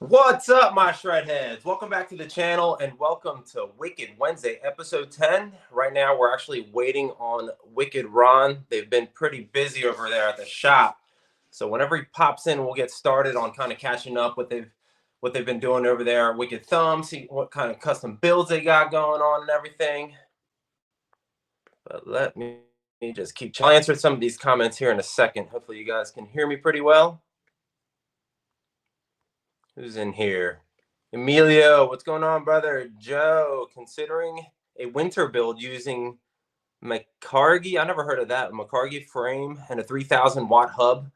What's up, my shred heads? Welcome back to the channel and welcome to Wicked Wednesday, episode 10. Right now, we're actually waiting on Wicked Ron. They've been pretty busy over there at the shop. So whenever he pops in, we'll get started on kind of catching up what they've been doing over there at Wicked Thumb, see what kind of custom builds they got going on and everything. But let me just I'll answer some of these comments here in a second. Hopefully you guys can hear me pretty well. Who's in here? Emilio, what's going on, brother? Joe, considering a winter build using McCargy. I never heard of that. McCargy frame and a 3,000 watt hub.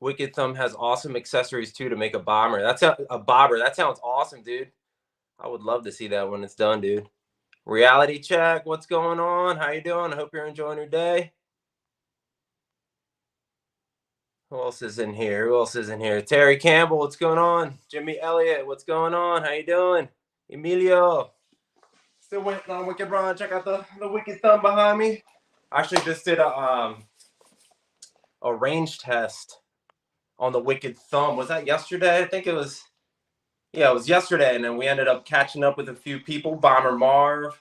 Wicked Thumb has awesome accessories too to make a bomber. That's a bobber. That sounds awesome, dude. I would love to see that when it's done, dude. Reality check. What's going on? How you doing? I hope you're enjoying your day. Who else is in here? Who else is in here? Terry Campbell, what's going on? Jimmy Elliott, what's going on? How you doing? Emilio. Still waiting on Wicked Ron. Check out the Wicked Thumb behind me. I actually just did a range test on the Wicked Thumb. Was that yesterday? I think it was. Yeah, it was yesterday. And then we ended up catching up with a few people. Bomber Marv,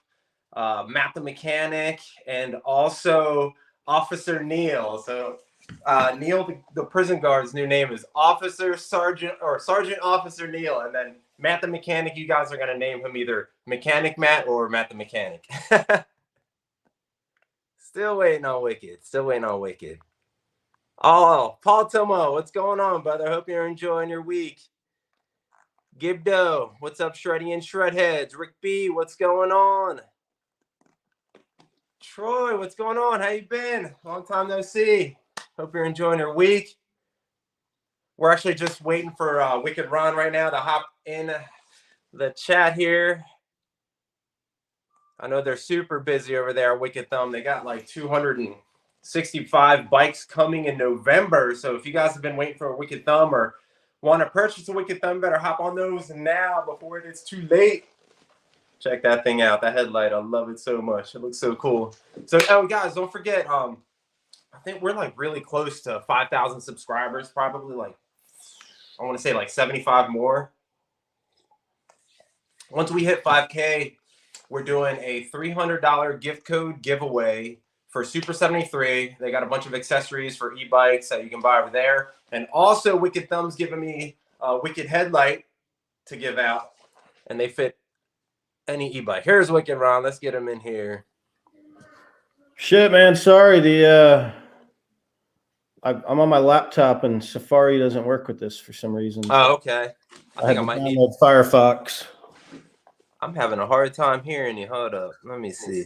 Matt the Mechanic, and also Officer Neil. So Neil, the prison guard's new name is Sergeant Officer Neil, and then Matt the Mechanic, you guys are going to name him either Mechanic Matt or Matt the Mechanic. Still waiting on Wicked. Oh, Paul Tomo, what's going on, brother? Hope you're enjoying your week. Gibdo, what's up, Shreddie and Shredheads? Rick B, what's going on? Troy, what's going on? How you been? Long time no see. Hope you're enjoying your week. We're actually just waiting for Wicked Ron right now to hop in the chat here. I know they're super busy over there at Wicked Thumb. They got like 265 bikes coming in November. So if you guys have been waiting for a Wicked Thumb or want to purchase a Wicked Thumb, better hop on those now before it's too late. Check that thing out. That headlight, I love it so much. It looks so cool. So, oh, guys, don't forget, I think we're like really close to 5,000 subscribers, probably like, I want to say like 75 more. Once we hit 5K, we're doing a $300 gift code giveaway for Super 73. They got a bunch of accessories for e-bikes that you can buy over there. And also Wicked Thumb's giving me a Wicked headlight to give out, and they fit any e-bike. Here's Wicked Ron. Let's get him in here. Shit, man. Sorry. I'm on my laptop and Safari doesn't work with this for some reason. Oh, okay. I think I might need Firefox. I'm having a hard time hearing you. Hold up. Let me see.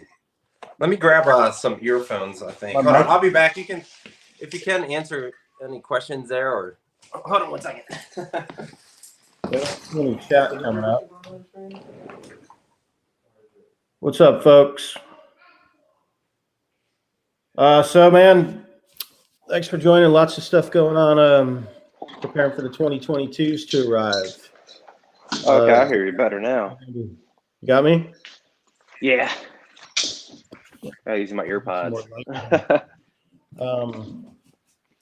Let me grab some earphones, I think. Hold on. I'll be back. If you can answer any questions there, or hold on one second. Any chat coming up. What's up, folks? So, man, thanks for joining. Lots of stuff going on. Preparing for the 2022s to arrive. Okay, I hear you better now. You got me? Yeah. I'm using my earpods.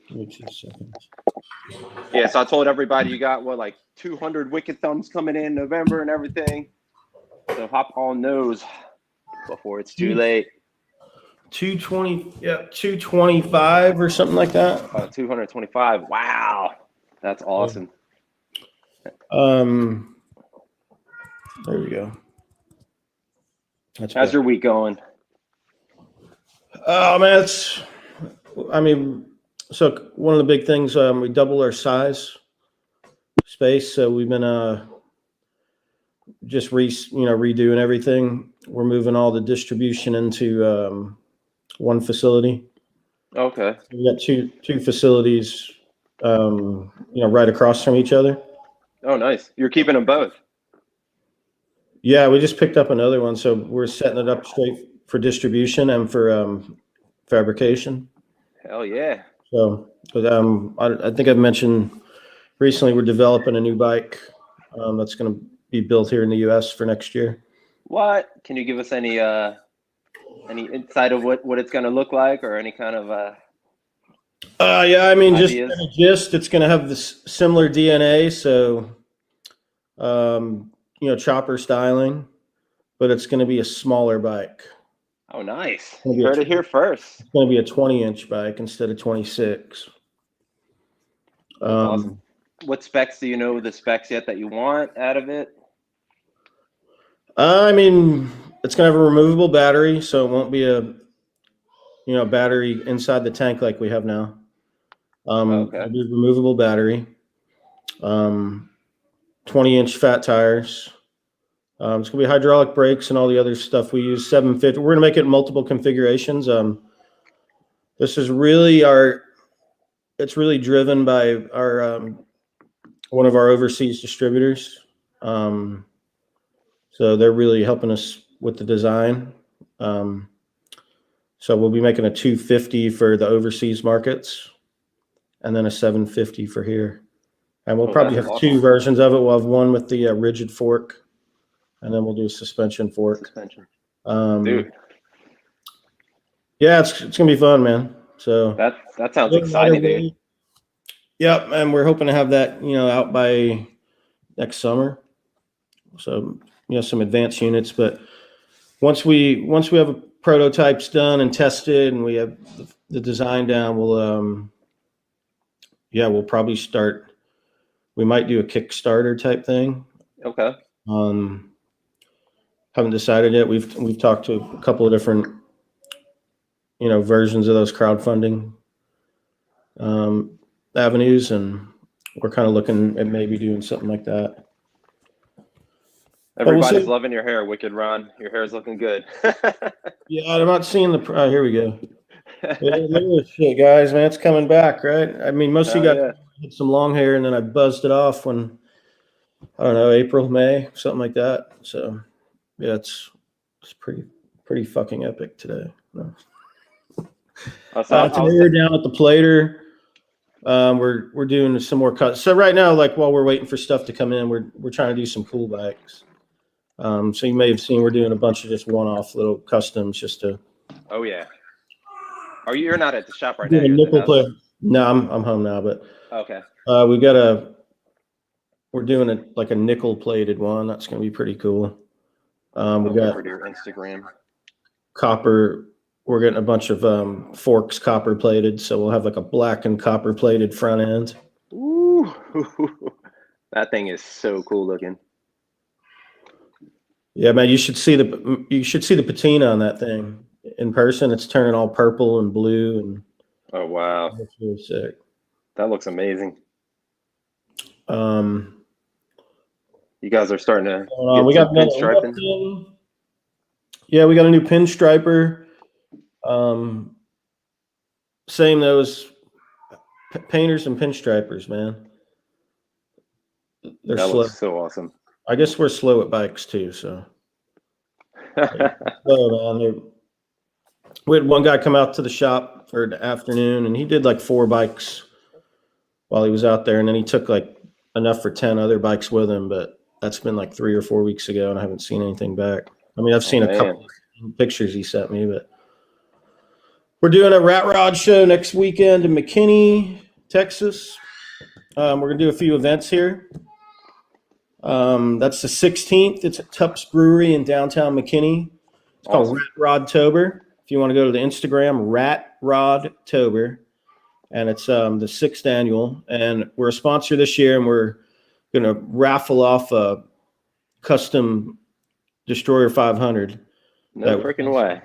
Give me 2 seconds. Yeah, so I told everybody you got, what, like 200 Wicked Thumbs coming in November and everything. So hop on those before it's too late. 220, yeah, 225 or something like that. 225. Wow. That's awesome. There we go. How's your week going? Oh man, so one of the big things, we doubled our size space. So we've been just redoing everything. We're moving all the distribution into one facility. Okay. We got two facilities, right across from each other. Oh, nice. You're keeping them both. Yeah, we just picked up another one, so we're setting it up straight for distribution and for fabrication. Hell yeah. So, I think I've mentioned recently we're developing a new bike that's going to be built here in the U.S. for next year. What? Can you give us any insight of what it's going to look like, or any kind of Yeah, I mean, ideas? just it's going to have this similar DNA. So chopper styling, but it's going to be a smaller bike. Oh, nice. You heard it here first. It's going to be a 20-inch bike instead of 26. That's awesome. What specs do you know the specs yet that you want out of it? I mean, it's going to have a removable battery, so it won't be a battery inside the tank like we have now. Okay. It'll be removable battery. 20-inch fat tires. It's gonna be hydraulic brakes and all the other stuff we use. 750. We're gonna make it in multiple configurations. This is really it's really driven by our one of our overseas distributors. So they're really helping us with the design. So we'll be making a 250 for the overseas markets, and then a 750 for here. And we'll probably have two versions of it. We'll have one with the rigid fork, and then we'll do a suspension fork. Dude. Yeah, it's gonna be fun, man. So that sounds exciting, dude. Yep, and we're hoping to have that out by next summer. So some advanced units, but once we have prototypes done and tested, and we have the design down, we'll probably start. We might do a Kickstarter type thing. Okay. Haven't decided yet. We've talked to a couple of different, versions of those crowdfunding avenues, and we're kind of looking at maybe doing something like that. Everybody's loving your hair, Wicked Ron. Your hair is looking good. Yeah, I'm not seeing the. Here we go. Yeah, look at this shit, guys, man. It's coming back, right? I mean, most of you got some long hair, and then I buzzed it off when, I don't know, April, May, something like that. So, yeah, it's pretty fucking epic today. No. Today we're down at the plater. We're doing some more cuts. So right now, like while we're waiting for stuff to come in, we're trying to do some cool bikes. So you may have seen we're doing a bunch of just one-off little customs just to. Oh yeah. You're not at the shop right now? No, I'm home now, but okay. We're doing a nickel plated one. That's gonna be pretty cool. We got your Instagram. Copper. We're getting a bunch of forks copper plated, so we'll have like a black and copper plated front end. Ooh, that thing is so cool looking. Yeah, man, you should see the patina on that thing in person. It's turning all purple and blue, and oh wow, that's really sick. That looks amazing. You guys are starting to we got pinstriping. Yeah, we got a new pinstriper. Same those painters and pinstripers, man. They're slow. Looks so awesome. I guess we're slow at bikes too, so. Slow, man. We had one guy come out to the shop for the afternoon, and he did like 4 bikes while he was out there, and then he took like enough for 10 other bikes with him, but that's been like 3 or 4 weeks ago, and I haven't seen anything back. I mean, I've seen a couple of pictures he sent me, but we're doing a Rat Rod show next weekend in McKinney, Texas. We're going to do a few events here. That's the 16th. It's at Tupp's Brewery in downtown McKinney. It's called Rat Rodtober. If you want to go to the Instagram, Rat Rodtober. And it's the 6th annual. And we're a sponsor this year, and we're going to raffle off a custom Destroyer 500. No freaking way.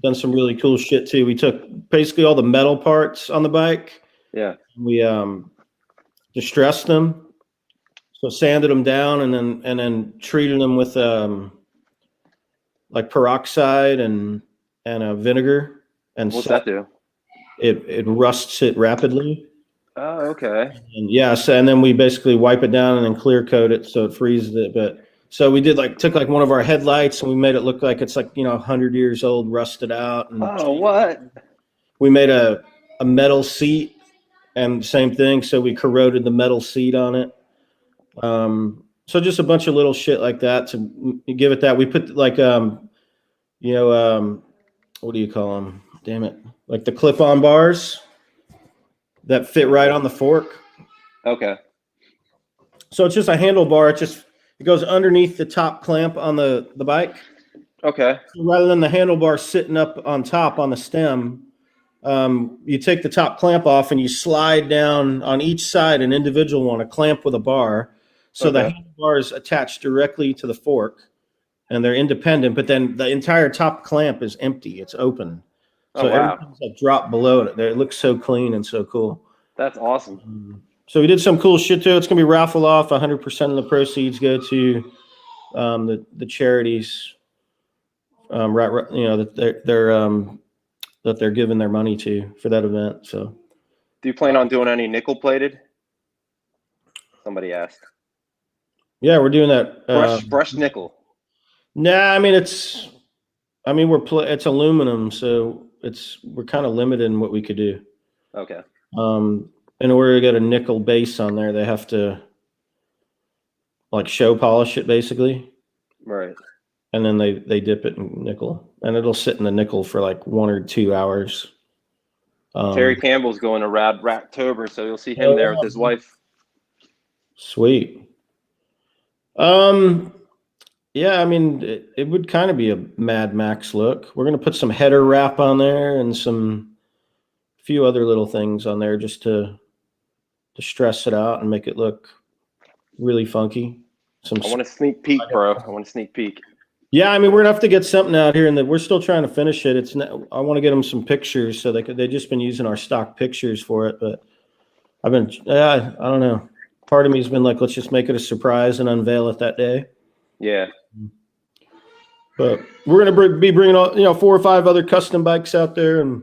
Done some really cool shit too. We took basically all the metal parts on the bike. Yeah. We distressed them. So sanded them down and then treated them with like peroxide and vinegar. And what's that do? It rusts it rapidly. Oh, okay. And and then we basically wipe it down and then clear coat it so it freezes it. But so we took one of our headlights and we made it look like it's 100 years old, rusted out. And what? We made a metal seat, and same thing. So we corroded the metal seat on it. So just a bunch of little shit like that to give it that. We put what do you call them? Damn it. Like the clip-on bars that fit right on the fork. Okay. So it's just a handlebar. It goes underneath the top clamp on the bike. Okay. So rather than the handlebar sitting up on top on the stem, you take the top clamp off and you slide down on each side an individual one, a clamp with a bar. So the handlebar is attached directly to the fork, and they're independent. But then the entire top clamp is empty; it's open. So everything's like dropped below it. It looks so clean and so cool. That's awesome. So we did some cool shit too. It's gonna be raffle off. 100% of the proceeds go to the charities. That they're giving their money to for that event. So, do you plan on doing any nickel plated? Somebody asked. Yeah, we're doing that. Brushed nickel. Nah, I mean it's aluminum, so we're kind of limited in what we could do. Okay. In order to get a nickel base on there, they have to like show polish it basically. Right. And then they dip it in nickel, and it'll sit in the nickel for like 1 or 2 hours. Terry Campbell's going to Radtober, so you'll see him there with his wife. Sweet. Yeah, I mean, it would kind of be a Mad Max look. We're gonna put some header wrap on there and a few other little things on there just to stress it out and make it look really funky. I want a sneak peek, bro. I want a sneak peek. Yeah, I mean, we're gonna have to get something out here, and we're still trying to finish it. I want to get them some pictures, so they've just been using our stock pictures for it. But I don't know. Part of me has been like, let's just make it a surprise and unveil it that day. Yeah. But we're gonna be bringing all 4 or 5 other custom bikes out there, and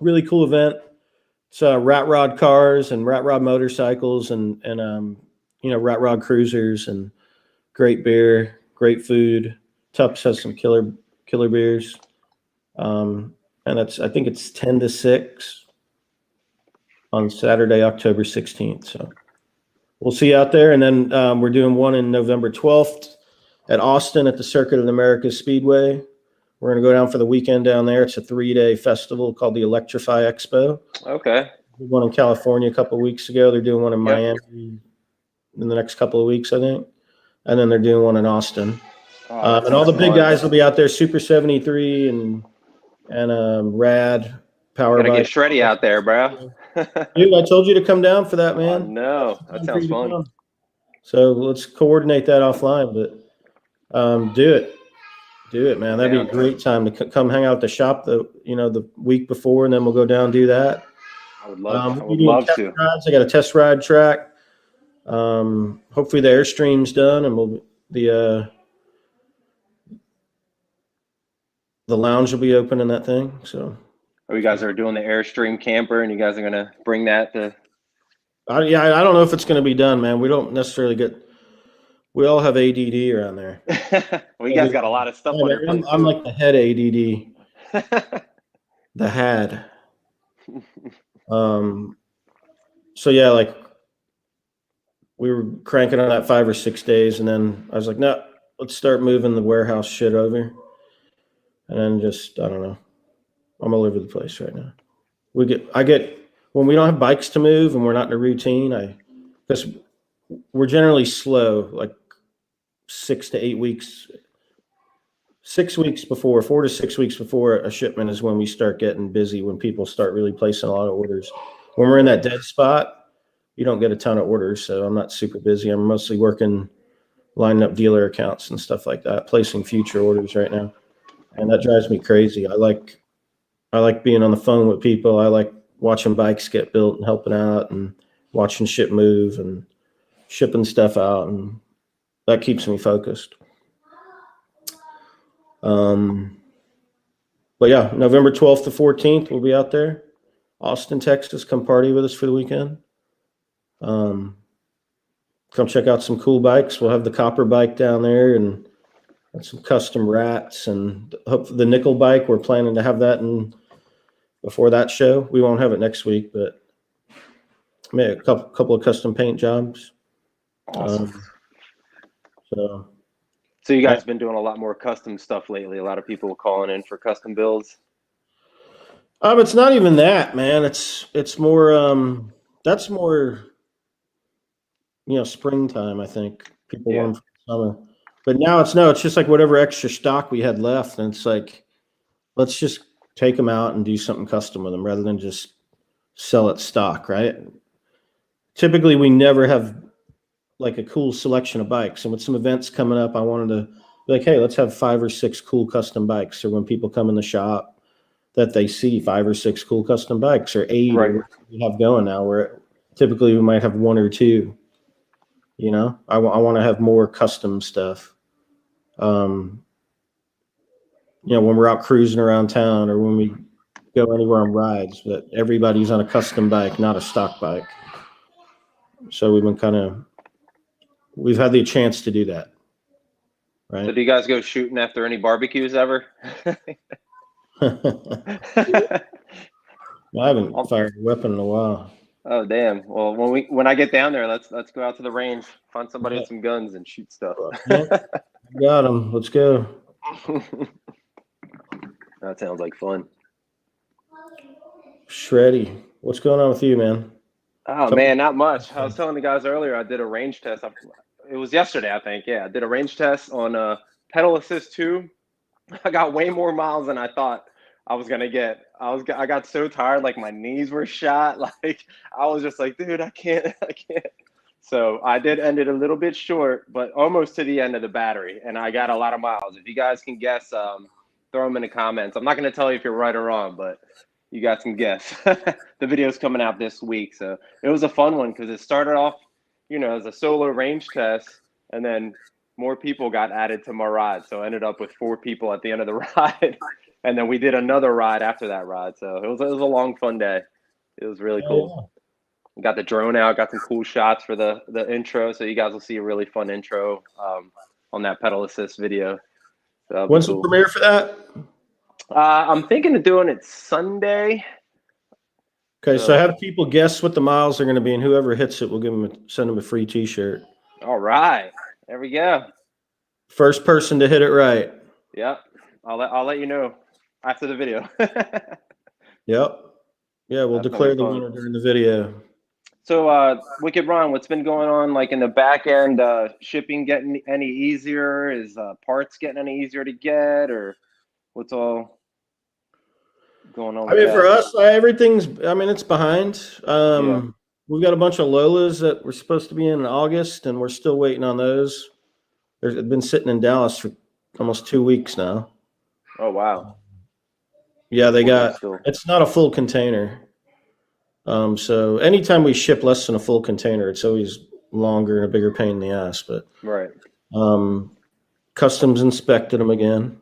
really cool event. It's Rat Rod cars and Rat Rod motorcycles and Rat Rod cruisers, and great beer, great food. Tups has some killer beers, and I think it's 10 to 6 on Saturday, October 16th. So we'll see you out there, and then we're doing one in November 12th at Austin at the Circuit of the Americas Speedway. We're gonna go down for the weekend down there. It's a 3-day festival called the Electrify Expo. Okay. We did one in California a couple of weeks ago. They're doing one in Miami in the next couple of weeks, I think, and then they're doing one in Austin. And all the big guys will be out there. Super 73 and Rad Power Bike. Gotta get Shreddie out there, bro. Dude, I told you to come down for that, man. No, that sounds fun. So let's coordinate that offline, but do it, man. That'd be a great time to come hang out at the shop the week before, and then we'll go down and do that. I would love to. Rides. I got a test ride track. Hopefully the Airstream's done, and the lounge will be open in that thing. So, you guys are doing the Airstream camper, and you guys are gonna bring that to. I don't know if it's gonna be done, man. We don't necessarily we all have ADD around there. Well, you guys got a lot of stuff on your plate. I'm like the head ADD. The had. So yeah, like we were cranking on that 5 or 6 days, and then I was like, no, let's start moving the warehouse shit over. And then I don't know. I'm all over the place right now. I get when we don't have bikes to move and we're not in a routine, because we're generally slow, like 6 to 8 weeks. 6 weeks before, 4 to 6 weeks before a shipment is when we start getting busy, when people start really placing a lot of orders. When we're in that dead spot, you don't get a ton of orders, so I'm not super busy. I'm mostly working, lining up dealer accounts and stuff like that, placing future orders right now. And that drives me crazy. I like being on the phone with people. I like watching bikes get built and helping out and watching shit move and shipping stuff out, and that keeps me focused. But yeah, November 12th to 14th, we'll be out there. Austin, Texas. Come party with us for the weekend. Come check out some cool bikes. We'll have the copper bike down there and some custom rats, and the nickel bike. We're planning to have that before that show. We won't have it next week, but maybe a couple of custom paint jobs. Awesome. So you guys been doing a lot more custom stuff lately. A lot of people calling in for custom builds. It's not even that, man. It's more that's more springtime. I think people want summer. But now it's just like whatever extra stock we had left, and it's like, let's just take them out and do something custom with them rather than just sell it stock, right? Typically, we never have like a cool selection of bikes, and with some events coming up, I wanted to be like, hey, let's have 5 or 6 cool custom bikes, so when people come in the shop, that they see 5 or 6 cool custom bikes, or 8 Right. or what we have going now. Where typically we might have 1 or 2. You know, I want to have more custom stuff. You know, when we're out cruising around town or when we go anywhere on rides, that everybody's on a custom bike, not a stock bike. So we've had the chance to do that. Right. So do you guys go shooting after any barbecues ever? I haven't fired a weapon in a while. Oh damn! Well, when I get down there, let's go out to the range, find somebody with some guns, and shoot stuff. Got them. Let's go. That sounds like fun. Shreddie, what's going on with you, man? Oh man, not much. I was telling the guys earlier, I did a range test. It was yesterday, I think. Yeah, I did a range test on pedal assist 2. I got way more miles than I thought I was gonna get. I got so tired, like my knees were shot. Like I was just like, dude, I can't. So I did end it a little bit short, but almost to the end of the battery, and I got a lot of miles. If you guys can guess, throw them in the comments. I'm not gonna tell you if you're right or wrong, but you guys can guess. The video's coming out this week, so it was a fun one because it started off, you know, as a solo range test, and then more people got added to my ride. So I ended up with 4 people at the end of the ride. And then we did another ride after that ride. So it was a long, fun day. It was really cool. Yeah. Got the drone out, got some cool shots for the intro. So you guys will see a really fun intro on that pedal assist video. So when's the premiere for that? I'm thinking of doing it Sunday. Okay, so have people guess what the miles are going to be, and whoever hits it, we'll send them a free T-shirt. All right. There we go. First person to hit it right. Yep. I'll let you know after the video. Yep. Yeah, we'll declare the winner during the video. So, Wicked Ron, what's been going on, like in the back end? Shipping getting any easier? Is parts getting any easier to get, or what's all going on? I mean, for us, everything's. I mean, it's behind. We've got a bunch of Lolas that were supposed to be in August, and we're still waiting on those. They've been sitting in Dallas for almost 2 weeks now. Oh, wow. Yeah, it's not a full container. So anytime we ship less than a full container, it's always longer and a bigger pain in the ass. But right. Customs inspected them again.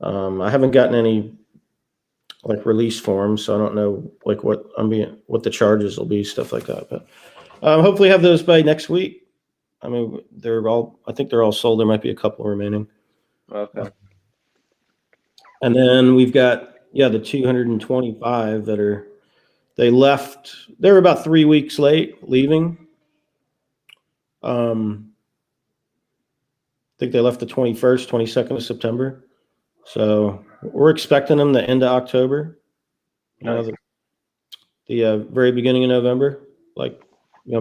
I haven't gotten any like release forms, so I don't know like what the charges will be, stuff like that. But hopefully have those by next week. I mean, I think they're all sold. There might be a couple remaining. Okay. And then we've got the 225 they left. They were about 3 weeks late leaving. I think they left the 21st, 22nd of September. So we're expecting them the end of October. Nice. The very beginning of November. Like,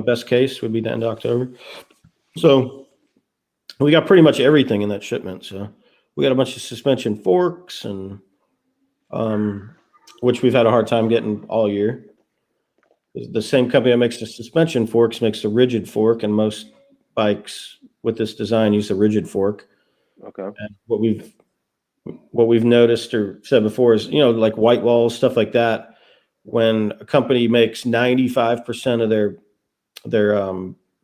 best case would be the end of October. So we got pretty much everything in that shipment. So we got a bunch of suspension forks and which we've had a hard time getting all year. The same company that makes the suspension forks makes the rigid fork, and most bikes with this design use a rigid fork. Okay. And what we've noticed or said before is, like white walls, stuff like that. When a company makes 95% of their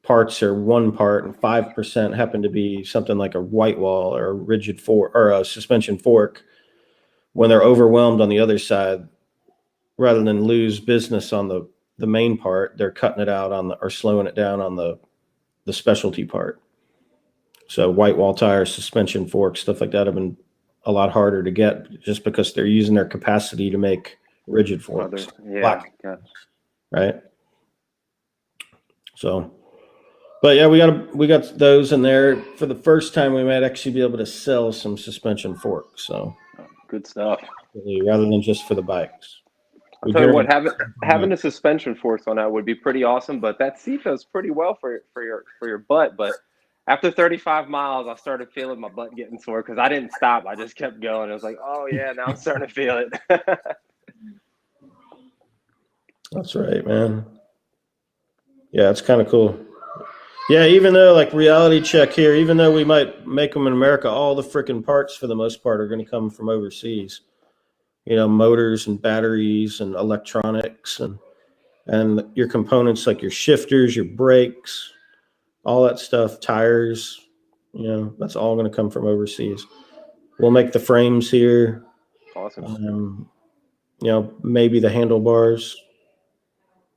parts are one part and 5% happen to be something like a white wall or a rigid fork or a suspension fork, when they're overwhelmed on the other side, rather than lose business on the main part, they're cutting it out or slowing it down on the specialty part. So white wall tires, suspension forks, stuff like that have been a lot harder to get just because they're using their capacity to make rigid forks. Right. So, but yeah, we got those in there. For the first time, we might actually be able to sell some suspension forks. So good stuff. Rather than just for the bikes. I'll tell you what, having the suspension forks on that would be pretty awesome. But that seat does pretty well for your butt. But After 35 miles, I started feeling my butt getting sore because I didn't stop. I just kept going. I was like, oh, yeah, now I'm starting to feel it. That's right, man. Yeah, it's kind of cool. Yeah, even though like reality check here, even though we might make them in America, all the freaking parts for the most part are going to come from overseas. You know, motors and batteries and electronics and your components like your shifters, your brakes, all that stuff, tires, you know, that's all going to come from overseas. We'll make the frames here. Awesome. You know, maybe the handlebars,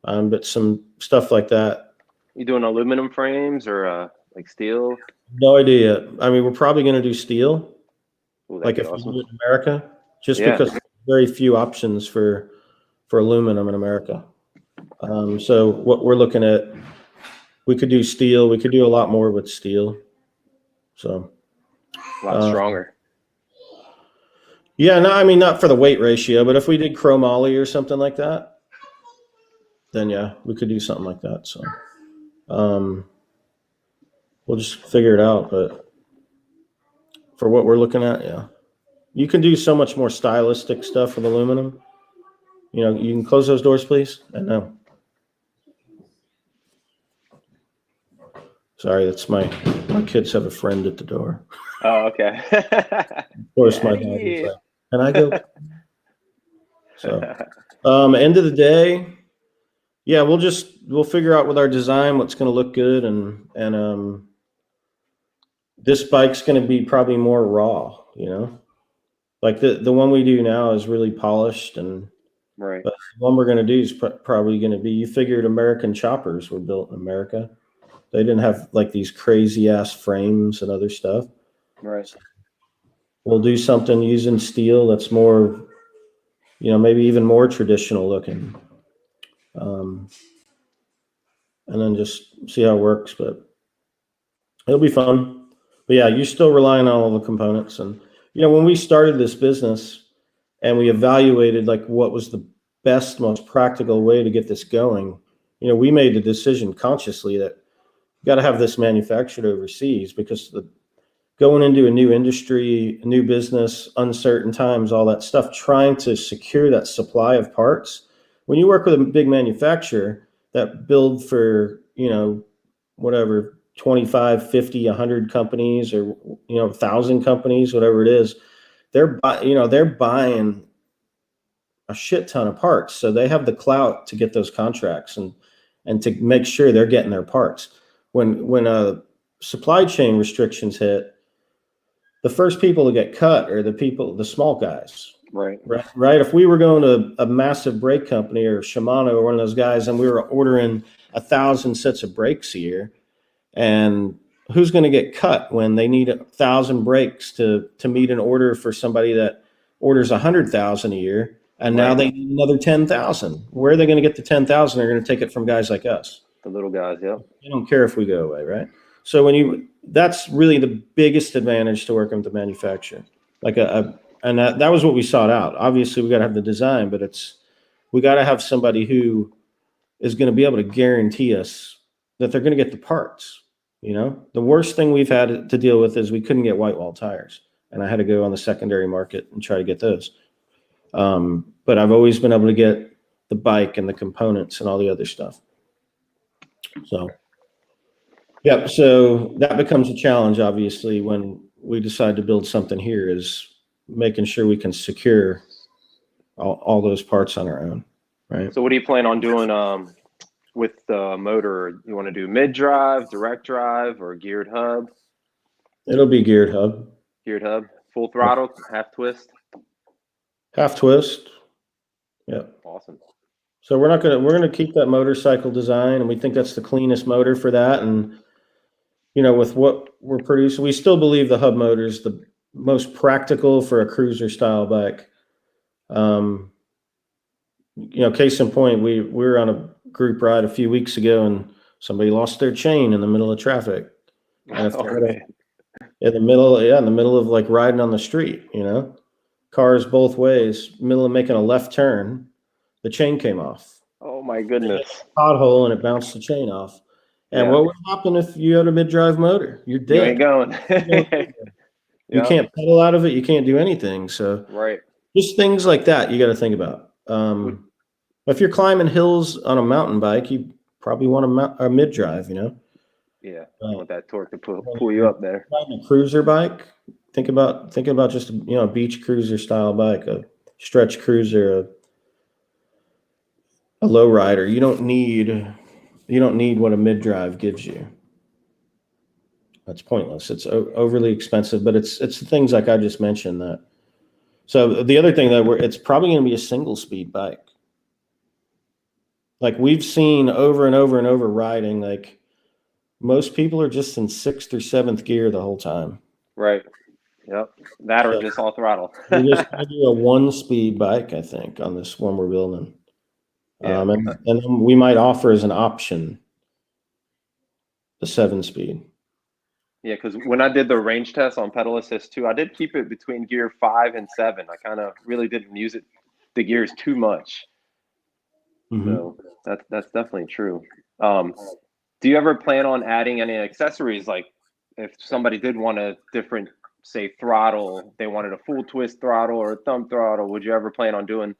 but some stuff like that. You doing aluminum frames or like steel? No idea. I mean, we're probably going to do steel. Ooh, Like if awesome. we do it in America, just Yeah. because very few options for aluminum in America. So what we're looking at, we could do steel. We could do a lot more with steel. So A lot stronger. Yeah, no, I mean not for the weight ratio, but if we did chromoly or something like that, then yeah, we could do something like that. So we'll just figure it out. But for what we're looking at, yeah, you can do so much more stylistic stuff with aluminum. You know, you can close those doors, please. I know. Sorry, that's my kids have a friend at the door. Oh, okay. Of course, my dad was like, "Can I go?" So, end of the day, yeah, we'll figure out with our design what's going to look good, and this bike's going to be probably more raw. You know, like the one we do now is really polished, and Right. but the one we're going to do is probably going to be. You figured American choppers were built in America. They didn't have like these crazy ass frames and other stuff. Right. We'll do something using steel that's more, you know, maybe even more traditional looking. And then just see how it works, but it'll be fun. But yeah, you're still relying on all the components. And, you know, when we started this business and we evaluated like what was the best, most practical way to get this going, you know, we made the decision consciously that you got to have this manufactured overseas because going into a new industry, a new business, uncertain times, all that stuff, trying to secure that supply of parts. When you work with a big manufacturer that build for, you know, whatever, 25, 50, 100 companies or, you know, 1,000 companies, whatever it is, they're buying a shit ton of parts. So they have the clout to get those contracts and to make sure they're getting their parts. When supply chain restrictions hit, the first people to get cut are the small guys. Right. If we were going to a massive brake company or Shimano or one of those guys, and we were ordering 1,000 sets of brakes a year, and who's going to get cut when they need 1,000 brakes to meet an order for somebody that orders 100,000 a year, and now they need another 10,000. Where are they going to get the 10,000? They're going to take it from guys like us. The little guys, yeah. They don't care if we go away, right? So that's really the biggest advantage to working with the manufacturer. Like and that was what we sought out. Obviously, we got to have the design, but we got to have somebody who is going to be able to guarantee us that they're going to get the parts. You know, the worst thing we've had to deal with is we couldn't get white wall tires, and I had to go on the secondary market and try to get those. But I've always been able to get the bike and the components and all the other stuff. So. Yeah, so that becomes a challenge, obviously, when we decide to build something here, is making sure we can secure all those parts on our own, right? So what do you plan on doing with the motor? You want to do mid-drive, direct drive, or geared hub? It'll be geared hub. Geared hub, full throttle, half twist? Half twist, yeah. Awesome. So we're gonna keep that motorcycle design, and we think that's the cleanest motor for that. And you know, with what we're producing, we still believe the hub motor is the most practical for a cruiser style bike. You know, case in point, we were on a group ride a few weeks ago, and somebody lost their chain in the middle of traffic. And in the middle of like riding on the street, you know, cars both ways, middle of making a left turn, the chain came off. Oh my goodness. Pothole, and it bounced the chain off. And Yeah. what would happen if you had a mid-drive motor? You're You ain't dead. going. You Yeah. can't pedal out of it. You can't do anything. So Right. just things like that you got to think about. If you're climbing hills on a mountain bike, you probably want a mid-drive, you know? Yeah. You want that torque to pull When you you're up there. riding a cruiser bike, think about just, you know, a beach cruiser style bike, a stretch cruiser, a low rider. You don't need what a mid-drive gives you. That's pointless. It's overly expensive, but it's the things like I just mentioned that. So the other thing that it's probably going to be a single speed bike. Like we've seen over and over and over riding, like most people are just in 6th or 7th gear the whole time. Right. Yep. That or So just all throttle. we're just going to do a 1-speed bike, I think, on this one we're building. Yeah. And then we might offer as an option the 7-speed. Yeah, because when I did the range test on pedal assist 2, I did keep it between gear 5 and 7. I kind of really didn't use the gears too much. So that's definitely true. Do you ever plan on adding any accessories? Like if somebody did want a different, say, throttle, they wanted a full twist throttle or a thumb throttle, would you ever plan on doing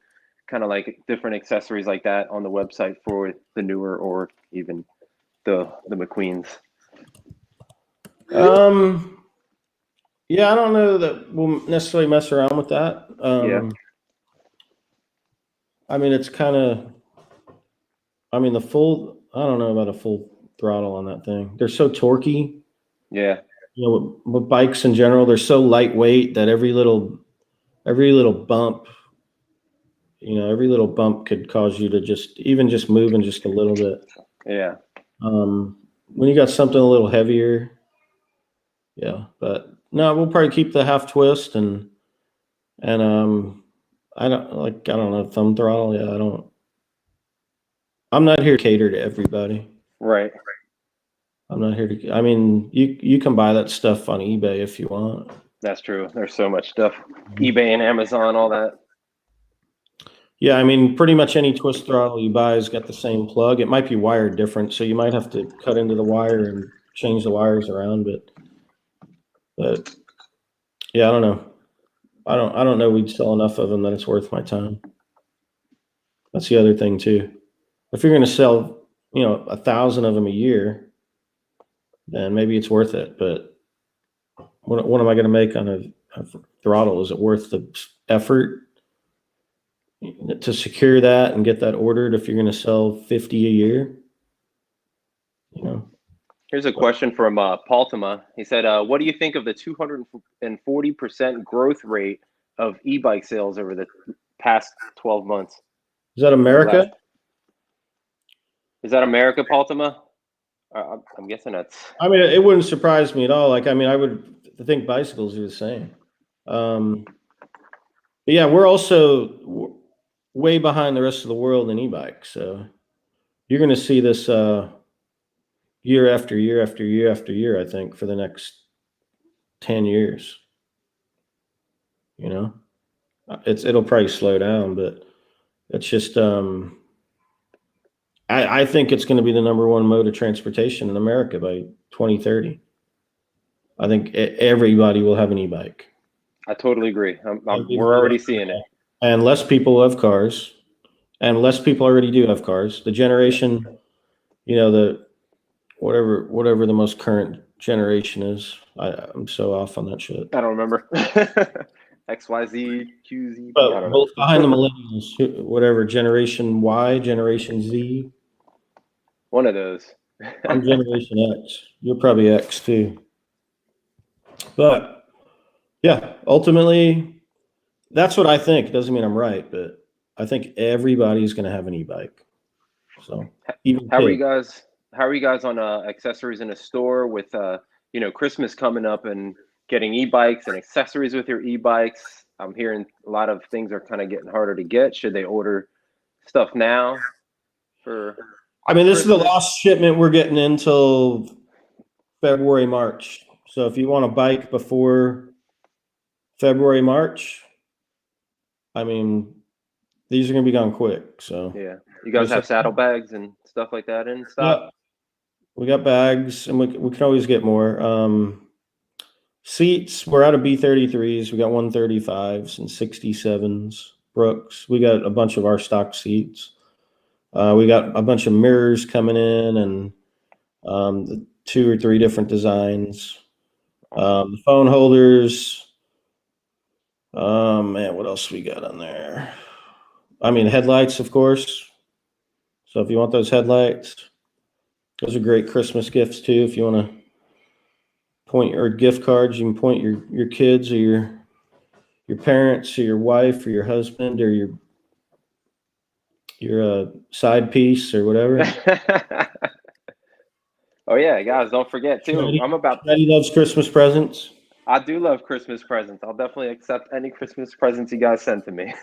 kind of like different accessories like that on the website for the newer or even the McQueens? Yeah, I don't know that we'll necessarily mess around with that. Yeah. I mean, it's kind of, I mean, I don't know about a full throttle on that thing. They're so torquey. Yeah. You know, with bikes in general, they're so lightweight that every little bump, you know, every little bump could cause you to just moving just a little bit. Yeah. When you got something a little heavier, yeah, but no, we'll probably keep the half twist and I don't know, thumb throttle. Yeah, I'm not here to cater to everybody. Right. I'm not here to, I mean, you can buy that stuff on eBay if you want. That's true. There's so much stuff. eBay and Amazon, all that. Yeah, I mean, pretty much any twist throttle you buy has got the same plug. It might be wired different, so you might have to cut into the wire and change the wires around, but yeah, I don't know. I don't know we'd sell enough of them that it's worth my time. That's the other thing too. If you're going to sell, you know, 1,000 of them a year, then maybe it's worth it. But what am I going to make on a throttle? Is it worth the effort to secure that and get that ordered if you're going to sell 50 a year? You know. Here's a question from Paltima. He said, what do you think of the 240% growth rate of e-bike sales over the past 12 months? Is that America? Is that America, Paltima? I'm guessing that's... I mean, it wouldn't surprise me at all. Like, I mean, I would think bicycles are the same. But yeah, we're also way behind the rest of the world in e-bikes. So you're going to see this year after year after year after year, I think, for the next 10 years. You know, it'll probably slow down, but it's just I think it's going to be the #1 mode of transportation in America by 2030. I think everybody will have an e-bike. I totally agree. We're already seeing it. And less people have cars, and less people already do have cars. The generation, you know, the whatever the most current generation is. I'm so off on that shit. I don't remember. XYZ, QZ. But I don't know. behind the millennials, whatever, Generation Y, Generation Z. One of those. I'm Generation X. You're probably X too. But yeah, ultimately, that's what I think. It doesn't mean I'm right, but I think everybody's going to have an e-bike. So even How are you guys on accessories in a store with you know, Christmas coming up and getting e-bikes and accessories with your e-bikes? I'm hearing a lot of things are kind of getting harder to get. Should they order stuff now for I mean, this Christmas? is the last shipment we're getting until February, March. So if you want a bike before February, March, I mean, these are going to be gone quick. So yeah, you guys have saddlebags and stuff like that in stock? We got bags, and we can always get more. Seats, we're out of B33s. We got 135s and 67s. Brooks, we got a bunch of our stock seats. We got a bunch of mirrors coming in, and the 2 or 3 different designs. The phone holders. Man, what else we got on there? I mean, headlights, of course. So if you want those headlights, those are great Christmas gifts too. If you want to point your gift cards, you can point your kids or your parents or your wife or your husband or your side piece or whatever. Oh yeah, guys, don't forget too. Shreddie loves Christmas presents. I do love Christmas presents. I'll definitely accept any Christmas presents you guys send to me.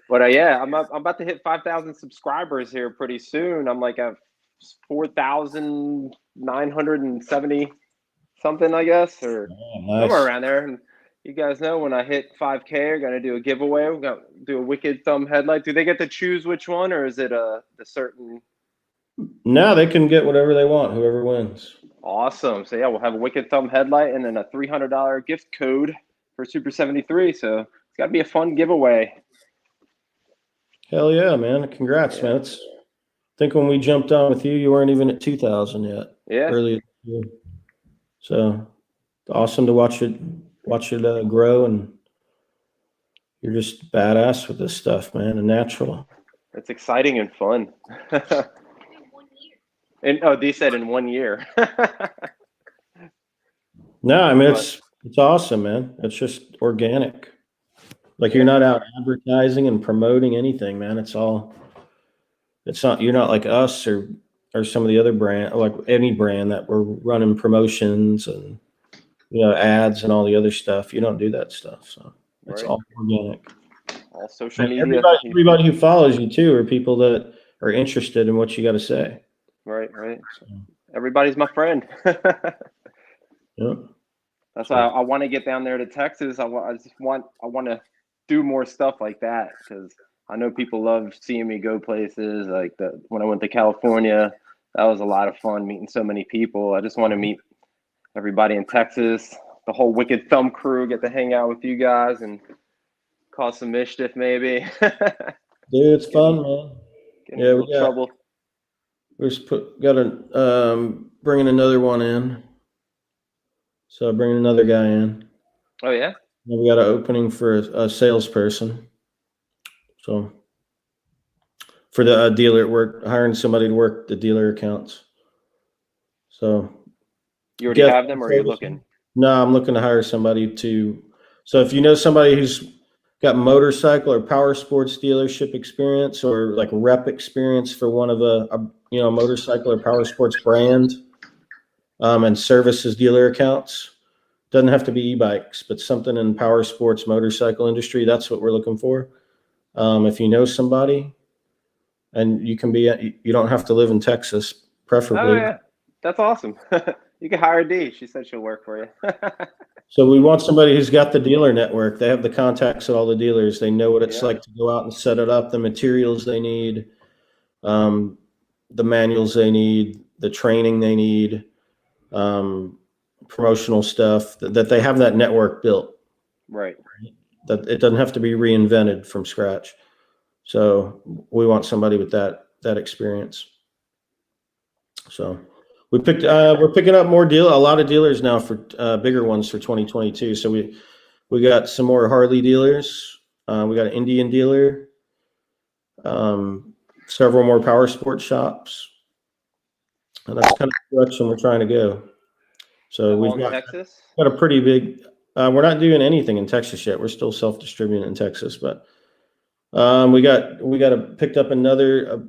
But yeah, I'm about to hit 5,000 subscribers here pretty soon. I'm like at 4,970 something, I guess, or somewhere around there. And you guys know when I hit 5K, I'm gonna do a giveaway. We're gonna do a Wicked Thumb headlight. Do they get to choose which one, or is it the certain? No, they can get whatever they want, whoever wins. Awesome. So yeah, we'll have a Wicked Thumb headlight and then a $300 gift code for Super 73. So it's got to be a fun giveaway. Hell yeah, man. Congrats, man. I think when we jumped on with you, you weren't even at 2,000 yet. Yeah. Earlier. So awesome to watch it grow, and you're just badass with this stuff, man, and natural. It's exciting and fun. And they said in 1 year. No, I mean it's awesome, man. It's just organic. Like you're not out advertising and promoting anything, man. It's not, you're not like us or some of the other brand, like any brand that we're running promotions and ads and all the other stuff. You don't do that stuff. So it's all organic. All social media. Everybody who follows you too are people that are interested in what you got to say. Right. So. Everybody's my friend. Yep. That's why I want to get down there to Texas. I want to do more stuff like that because I know people love seeing me go places. Like when I went to California, that was a lot of fun meeting so many people. I just want to meet everybody in Texas, the whole Wicked Thumb crew, get to hang out with you guys and cause some mischief maybe. Dude, it's fun, man. Yeah, we got trouble. We just bringing another one in. So bringing another guy in. Oh yeah. And we got an opening for a salesperson. So for the dealer hiring somebody to work the dealer accounts. So you already have them, or are you looking? No, I'm looking to hire somebody so if you know somebody who's got motorcycle or power sports dealership experience or like rep experience for one of a motorcycle or power sports brand, and services dealer accounts, doesn't have to be e-bikes, but something in power sports motorcycle industry, that's what we're looking for. If you know somebody, and you don't have to live in Texas, preferably. Oh yeah, that's awesome. You can hire Dee. She said she'll work for you. So we want somebody who's got the dealer network. They have the contacts at all the dealers. They know what it's like to go out and set it up, the materials they need, the manuals they need, the training they need, promotional stuff, that they have that network built. Right. That it doesn't have to be reinvented from scratch. So we want somebody with that experience. So we're picking up a lot of dealers now for bigger ones for 2022. So we got some more Harley dealers. We got an Indian dealer, several more power sports shops. And that's kind of the direction we're trying to go. So we've got a pretty big, we're not doing anything in Texas yet. We're still self-distributing in Texas, but we picked up another,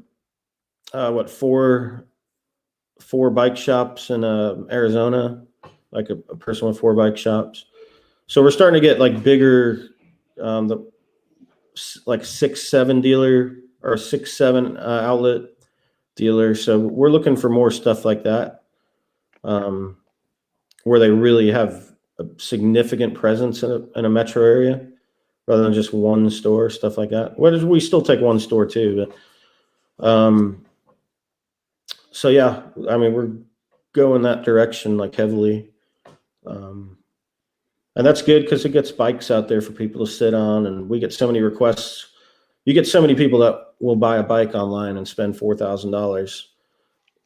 four bike shops in Arizona, like a person with 4 bike shops. So we're starting to get like bigger, like 6-7 dealer or 6-7 outlet dealer. So we're looking for more stuff like that, where they really have a significant presence in a metro area rather than just one store, stuff like that. We still take one store too, but so yeah, I mean, go in that direction like heavily. And that's good because it gets bikes out there for people to sit on, and we get so many requests. You get so many people that will buy a bike online and spend $4,000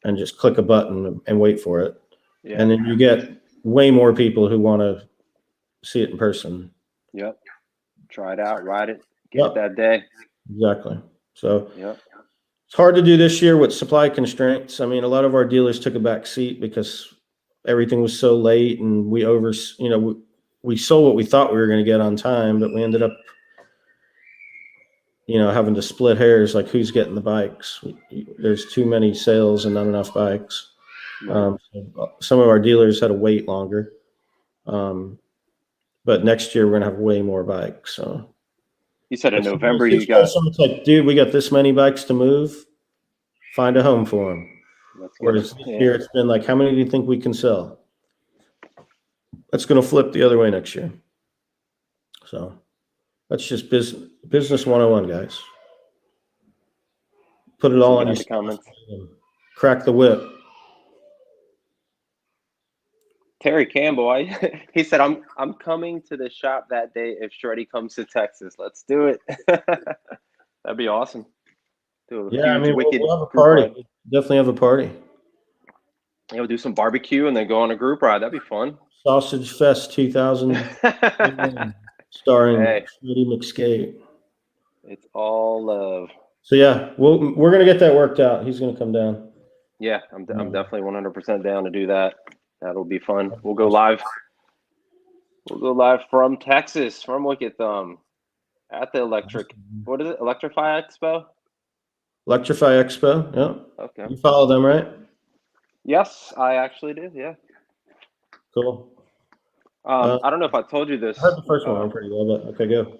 and just click a button and wait for it. Yeah. And then you get way more people who want to see it in person. Yep. Try it out, ride it, get it that day. Exactly. So yep. It's hard to do this year with supply constraints. I mean, a lot of our dealers took a back seat because everything was so late, and we sold what we thought we were going to get on time, but we ended up, having to split hairs, like who's getting the bikes. There's too many sales and not enough bikes. So some of our dealers had to wait longer. But next year we're going to have way more bikes. So you said in November you got. It's like, dude, we got this many bikes to move. Find a home for them. Whereas this year it's been like, how many do you think we can sell? That's going to flip the other way next year. So that's just business 101, guys. Put it all in the comments. Crack the whip. Terry Campbell, he said, I'm coming to the shop that day if Shreddie comes to Texas. Let's do it. That'd be awesome. Yeah, I mean, we'll have a party. Definitely have a party. Yeah, we'll do some barbecue and then go on a group ride. That'd be fun. Sausage Fest 2000, starring Shreddie McSkate. It's all love. So yeah, we're gonna get that worked out. He's gonna come down. Yeah, I'm definitely 100% down to do that. That'll be fun. We'll go live. We'll go live from Texas, from Wicked Thumb, at the what is it? Electrify Expo. Electrify Expo. Yeah. Okay. You follow them, right? Yes, I actually do. Yeah. Cool. I don't know if I told you this. I heard the first one pretty well, but okay, go.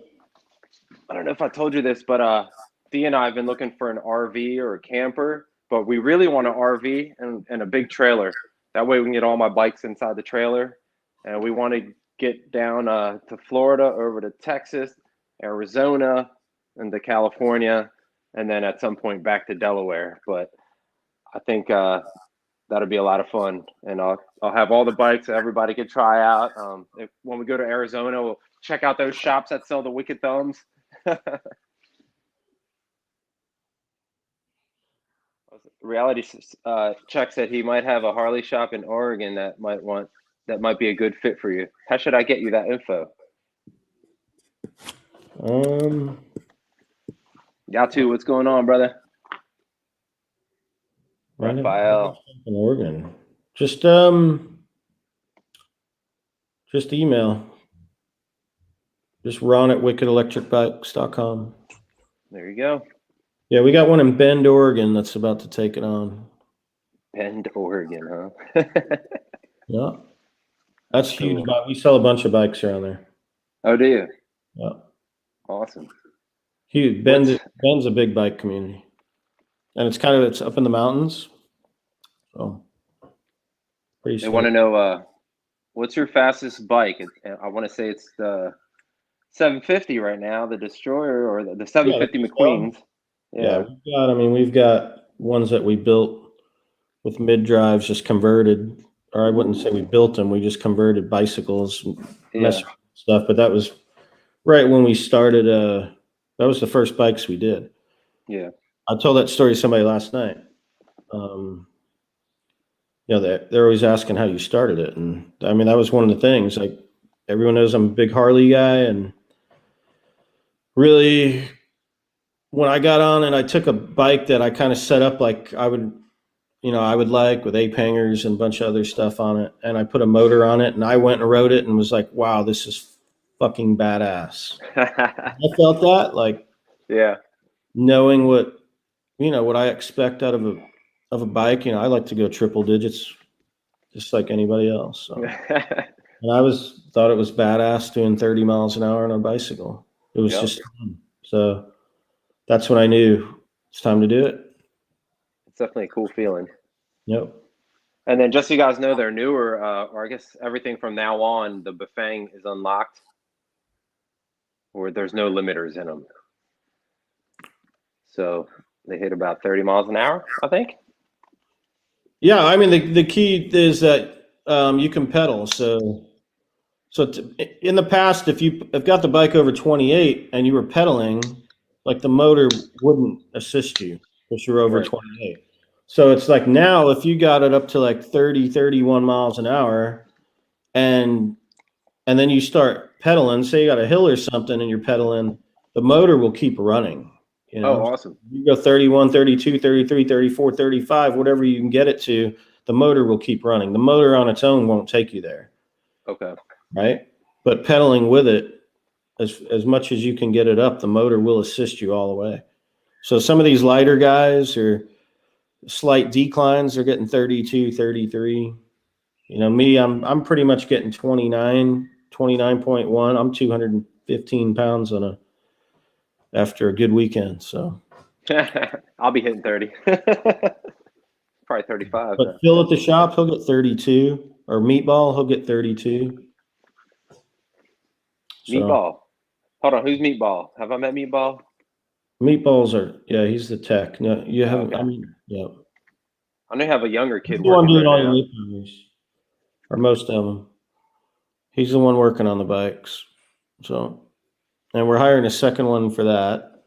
I don't know if I told you this, but Dee and I have been looking for an RV or a camper, but we really want an RV and a big trailer. That way we can get all my bikes inside the trailer. And we want to get down to Florida, over to Texas, Arizona, and to California, and then at some point back to Delaware. But I think that'll be a lot of fun, and I'll have all the bikes that everybody can try out. When we go to Arizona, we'll check out those shops that sell the Wicked Thumbs. Reality Check said he might have a Harley shop in Oregon that might be a good fit for you. How should I get you that info? Yatu, what's going on, brother? Raphael. In Oregon. Just email. Just Ron at wickedelectricbikes.com. There you go. Yeah, we got one in Bend, Oregon that's about to take it on. Bend, Oregon, huh? Yeah. That's huge. We sell a bunch of bikes around there. Oh, do you? Yeah. Awesome. Huge. Bend's a big bike community. And it's up in the mountains. So pretty They want to know what's your fastest bike? I want to say it's the 750 right now, the Destroyer, or the 750 McQueen's. Yeah, we've got ones that we built with mid drives, just converted, or I wouldn't say we built them, we just converted bicycles, stuff. But that was right when we started. That was the first bikes we did. Yeah, I told that story to somebody last night. They're always asking how you started it, and I mean that was one of the things. Like everyone knows, I'm a big Harley guy, and really, when I got on and I took a bike that I kind of set up like I would like, with ape hangers and a bunch of other stuff on it, and I put a motor on it, and I went and rode it and was like, wow, this is fucking badass. I felt that, like, knowing what I expect out of a bike. I like to go triple digits just like anybody else. So. And I thought it was badass doing 30 miles an hour on a bicycle. It was just fun. So that's when I knew it's time to do it. It's definitely a cool feeling. Yep. And then just so you guys know, they're newer, or I guess everything from now on, the Bafang is unlocked, or there's no limiters in them. So they hit about 30 miles an hour, I think. Yeah, I mean the key is that you can pedal. In the past, if you have got the bike over 28 and you were pedaling, like the motor wouldn't assist you because you're over Right. 28. So it's like now if you got it up to like 30, 31 miles an hour and then you start pedaling, say you got a hill or something and you're pedaling, the motor will keep running, you Oh, know. awesome. You go 31, 32, 33, 34, 35, whatever you can get it to, the motor will keep running. The motor on its own won't take you there, Okay. right? But pedaling with it, as much as you can get it up, the motor will assist you all the way. So some of these lighter guys or slight declines are getting 32, 33. You know, me, I'm pretty much getting 29, 29.1. I'm 215 pounds after a good weekend. So, I'll be hitting 30. Probably 35 but though. Phil at the shop, he'll get 32, or Meatball, he'll get 32. So Meatball. Hold on, who's Meatball? Have I met Meatball? Meatballs are, yeah, he's the tech. No, you haven't, Okay. I mean, yeah. I know you have a younger He's kid the one working doing there all your now. repairs, or most of them. He's the one working on the bikes. So, and we're hiring a second one for that.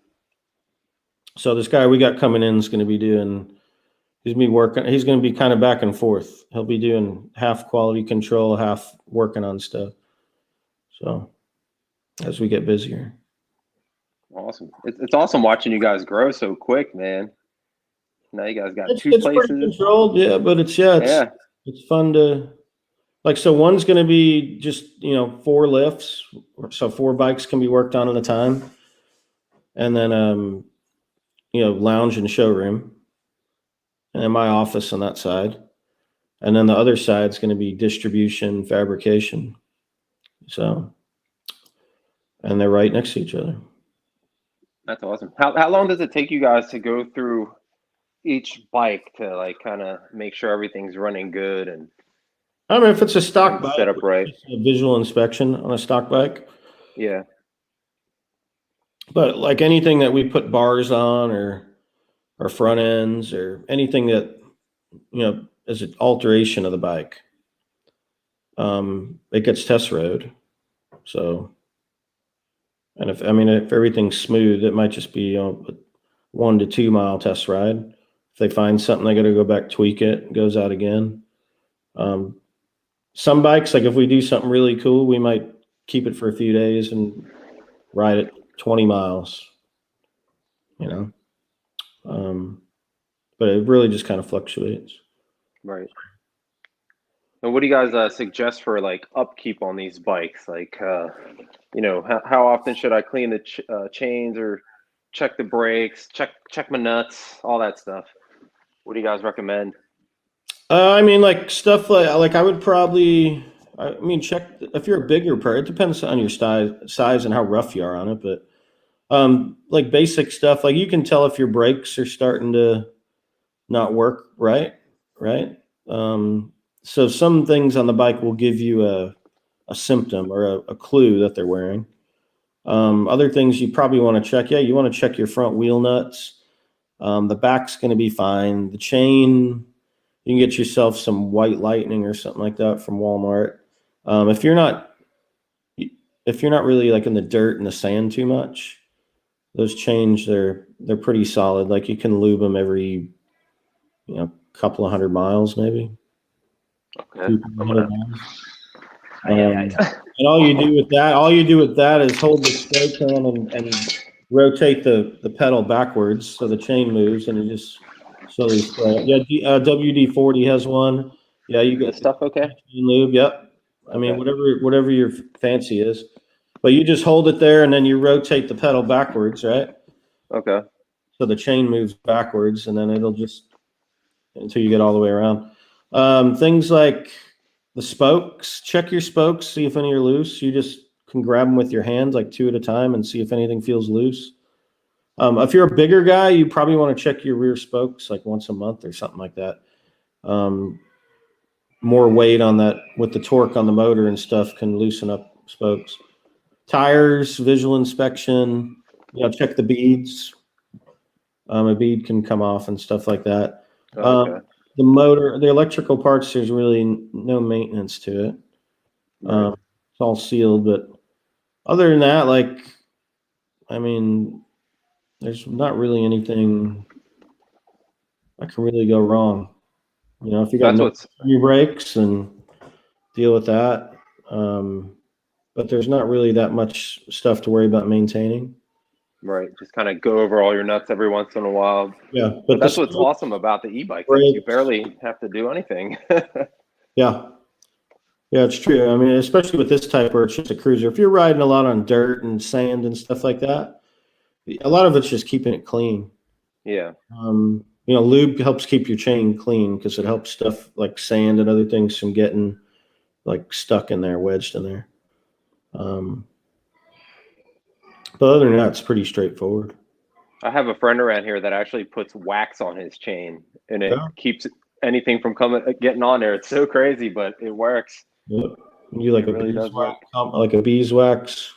So this guy we got coming in is going to be doing, he's going to be kind of back and forth. He'll be doing half quality control, half working on stuff. So as we get busier. Awesome. It's awesome watching you guys grow so quick, man. Now you guys got two It's pretty places. controlled, yeah, but Yeah. it's fun to, like, so one's going to be just, 4 lifts. So 4 bikes can be worked on at a time. And then, lounge and showroom. And then my office on that side. And then the other side's going to be distribution, fabrication. So, and they're right next to each other. That's awesome. How long does it take you guys to go through each bike to like kind of make sure everything's running good and I mean, if it's a stock bike, set up right? it's a visual inspection on a stock bike. Yeah. But like anything that we put bars on or front ends or anything that, is an alteration of the bike, it gets test rode. So, and if everything's smooth, it might just be a 1 to 2 mile test ride. If they find something, they got to go back, tweak it, it goes out again. Some bikes, like if we do something really cool, we might keep it for a few days and ride it 20 miles, but it really just kind of fluctuates. Right. And what do you guys suggest for like upkeep on these bikes? Like, how often should I clean the chains or check the brakes, check my nuts, all that stuff? What do you guys recommend? Like stuff like I would probably, check if you're a bigger person. It depends on your size and how rough you are on it. But like basic stuff, like you can tell if your brakes are starting to not work right. So some things on the bike will give you a symptom or a clue that they're wearing. Other things you probably want to check. Yeah, you want to check your front wheel nuts. The back's going to be fine. The chain, you can get yourself some white lightning or something like that from Walmart. If you're not really like in the dirt and the sand too much, those chains they're pretty solid. Like you can lube them every couple of 100 miles maybe. Okay. And all you do with that is hold the spray can and rotate the pedal backwards so the chain moves and you just slowly spray. Yeah, WD-40 has one. Yeah, you This get stuff okay? lube. Yep. I mean, whatever your fancy is, but you just hold it there and then you rotate the pedal backwards, right? Okay. So the chain moves backwards and then it'll just until you get all the way around. Things like the spokes, check your spokes, see if any are loose. You just can grab them with your hands, like 2 at a time, and see if anything feels loose. If you're a bigger guy, you probably want to check your rear spokes like once a month or something like that. More weight on that with the torque on the motor and stuff can loosen up spokes. Tires, visual inspection, check the beads. A bead can come off and stuff like that. Okay. the motor, the electrical parts, there's really no maintenance to it. It's all sealed, but other than that, like, I mean, there's not really anything that can really go wrong. You know, if you got no new brakes and deal with that. But there's not really that much stuff to worry about maintaining. Right. Just kind of go over all your nuts every once in a while. Yeah. But that's what's awesome about the e-bike. You barely have to do anything. Yeah. Yeah, it's true. I mean, especially with this type where it's just a cruiser. If you're riding a lot on dirt and sand and stuff like that, a lot of it's just keeping it clean. Yeah. You know, lube helps keep your chain clean because it helps stuff like sand and other things from getting like stuck in there, wedged in there. But other than that, it's pretty straightforward. I have a friend around here that actually puts wax on his chain, and it keeps anything from getting on there. It's so crazy, but it works. Yep. You like like a beeswax,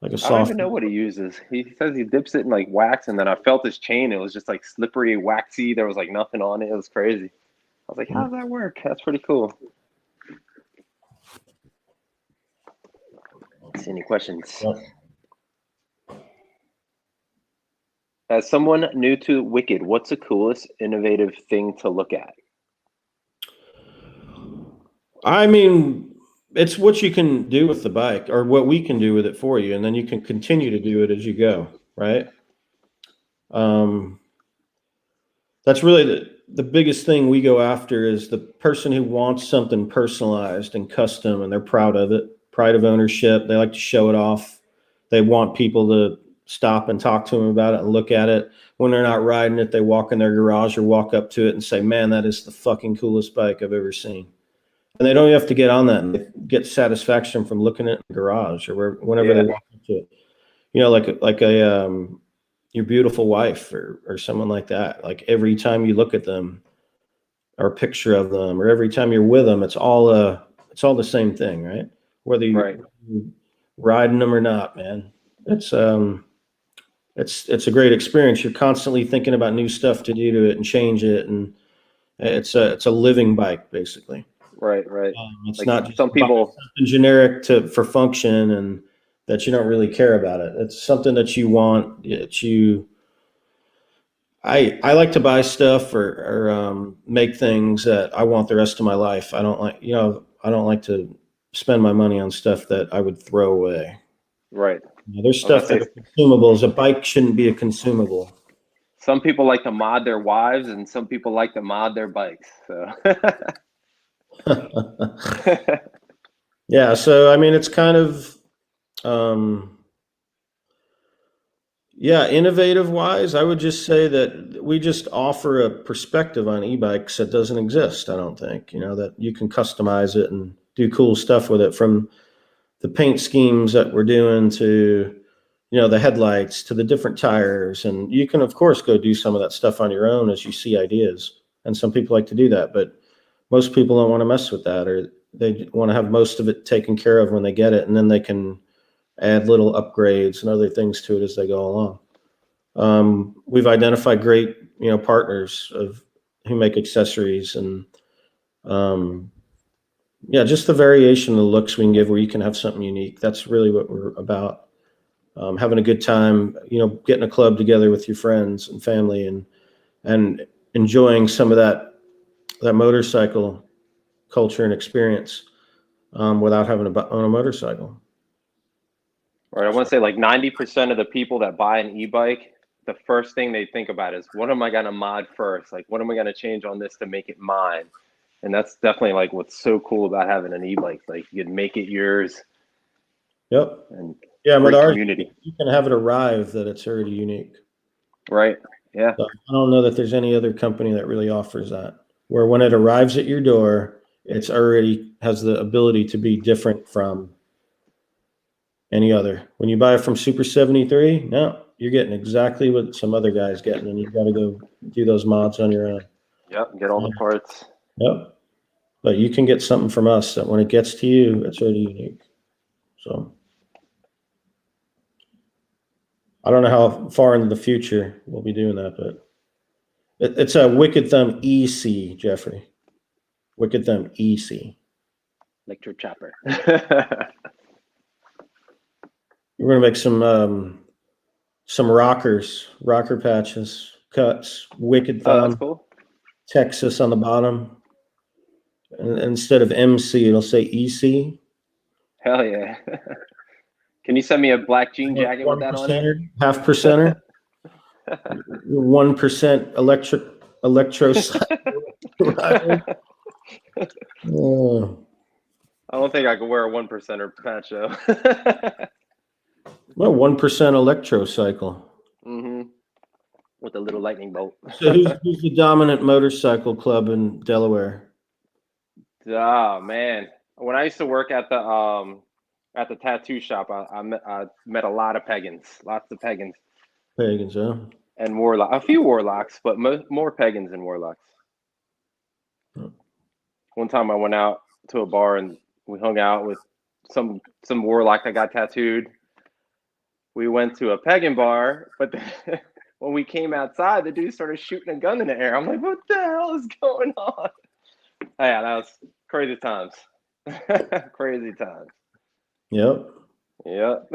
like a soft. I don't even know what he uses. He says he dips it in like wax, and then I felt his chain. It was just like slippery, waxy. There was like nothing on it. It was crazy. I was like, how does that work? That's pretty cool. Let's see, any questions? Yep. As someone new to Wicked, what's the coolest, innovative thing to look at? I mean, it's what you can do with the bike or what we can do with it for you. And then you can continue to do it as you go, right? That's really the biggest thing we go after is the person who wants something personalized and custom and they're proud of it, pride of ownership. They like to show it off. They want people to stop and talk to them about it and look at it. When they're not riding it, they walk in their garage or walk up to it and say, man, that is the fucking coolest bike I've ever seen. And they don't have to get on that and they get satisfaction from looking at the garage or whenever they walk up to it. You know, like your beautiful wife or someone like that. Like every time you look at them or a picture of them or every time you're with them, it's all the same thing, right? Whether you're riding them or not, man. It's a great experience. You're constantly thinking about new stuff to do to it and change it, and it's a living bike basically. Right. It's like not just some people generic for function and that you don't really care about it. It's something that you want. I like to buy stuff or make things that I want the rest of my life. I don't like to spend my money on stuff that I would throw away. Right. There's stuff that are consumables. A bike shouldn't be a consumable. Some people like to mod their wives and some people like to mod their bikes. So yeah, so I mean it's kind of innovative wise, I would just say that we just offer a perspective on e-bikes that doesn't exist, I don't think. You know, that you can customize it and do cool stuff with it, from the paint schemes that we're doing to, you know, the headlights to the different tires. And you can, of course, go do some of that stuff on your own as you see ideas. And some people like to do that, but most people don't want to mess with that, or they want to have most of it taken care of when they get it. And then they can add little upgrades and other things to it as they go along. We've identified great, you know, partners who make accessories and, yeah, just the variation of the looks we can give where you can have something unique. That's really what we're about. Having a good time, you know, getting a club together with your friends and family and enjoying some of that motorcycle culture and experience without having to own a motorcycle. Right. I want to say like 90% of the people that buy an e-bike, the first thing they think about is, what am I going to mod first? Like, what am I going to change on this to make it mine? And that's definitely like what's so cool about having an e-bike. Like you can make it yours. Yep. And yeah, with our community, you can have it arrive that it's already unique. Right. Yeah. So I don't know that there's any other company that really offers that, where when it arrives at your door, it's already has the ability to be different from any other. When you buy it from Super 73, no, you're getting exactly what some other guy's getting, and you've got to go do those mods on your own. Yep. Get all the parts. Yep. But you can get something from us that when it gets to you, it's already unique. So I don't know how far into the future we'll be doing that, but It's a Wicked Thumb EC, Jeffrey. Wicked Thumb EC. Electro Chapter. We're gonna make some rocker patches, cuts. Wicked Oh, that's Thumb, cool. Texas on the bottom. And instead of MC, it'll say EC. Hell yeah. Can you send me a black jean jacket with that on it? Half percenter. 1% electro cycle. I don't think I could wear a 1%er patch though. Well, 1% electro cycle. Mm-hmm. With a little lightning bolt. So who's the dominant motorcycle club in Delaware? Oh man, when I used to work at the tattoo shop, I met a lot of pagans, lots of pagans. Pagans, huh? And warlock, a few warlocks, but more pagans than warlocks. One time I went out to a bar and we hung out with some warlock that got tattooed. We went to a pagan bar, but when we came outside, the dude started shooting a gun in the air. I'm like, what the hell is going on? Oh, yeah, that was crazy times. Crazy times. Yep. Yep.